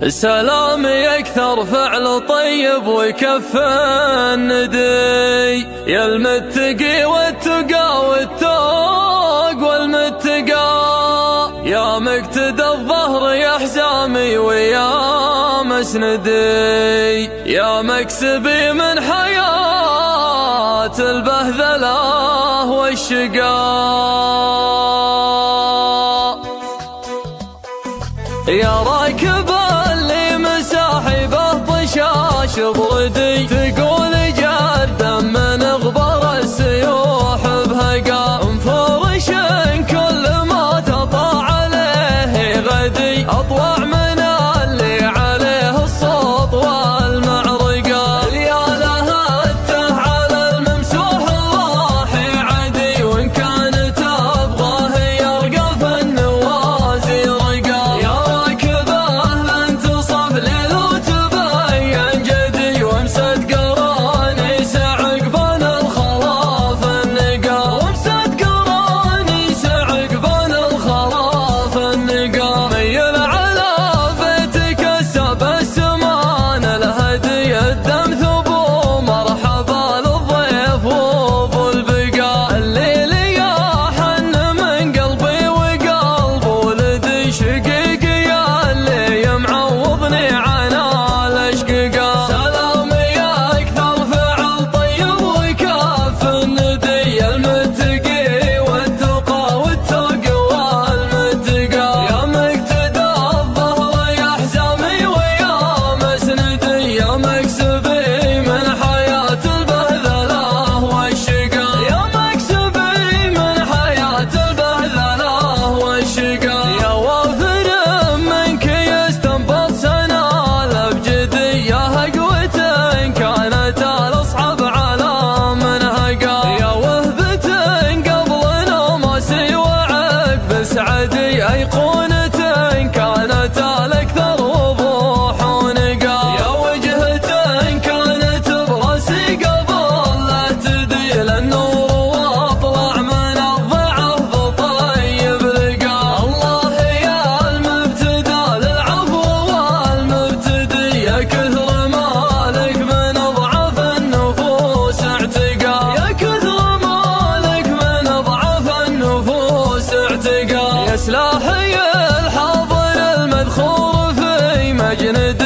سلامي أكثر فعل طيب وكف الندي، يا المتقي والتقى والتوق والمتقى، يا مقتدى الظهر يا حزامي ويا مسندي، يا مكسبي من حياة البهذلة والشقاء، يا راكب اللي مساحبه طشاش بردي، تقول جردا من غبر السيوح بهقا، مفرش كل ما تطاع عليه غدي، اطلع من اللي عليه الصوت والمعرقه، يا لها الته على الممسوح الله عدي، وان كانت ابغاه يرقى في النوازي رقا، يا راكبه لن تصف ليل وتبين جدي، وامسد قرانيس عقبان الخلاف النقا، وامسد قرانيس عقبان الخلاف النقا، ميل على بيتك السب السمان الهدي، الدم ثبو مرحبا للضيف وابو البقا، الليل يا حن من قلبي وقلب ولدي، شقيقي يا اللي معوضني عن الاشققا، سلامي اكثر فعل طيب وكف الندي، المتقي والتقى والتقى والمتقى، يا مقتدى الظهر يا حزامي ويا مسندي، يا مكسبي من حياة البهذلة والشقاء، يا مكسبي من حياة البهذلة والشقاء، يا وافر منك يستنبط سنة بجدي، يا هقوة كانت الأصعب على منهقا، يا وهبة قبل نوماسي وعقب سعدي، أيقونة كانت الأكثر وضوح ونقا، يا وجهة كانت براسي قبل لا تدي، للنور واطلع من الضعف طيب لقا، الله يا المبتدى للعفو والمبتدي، يا كثر مالك من ضعف النفوس اعتقا، يا كثر مالك من ضعف النفوس اعتقا، يا سلاحي الحاضر المذخور في مجند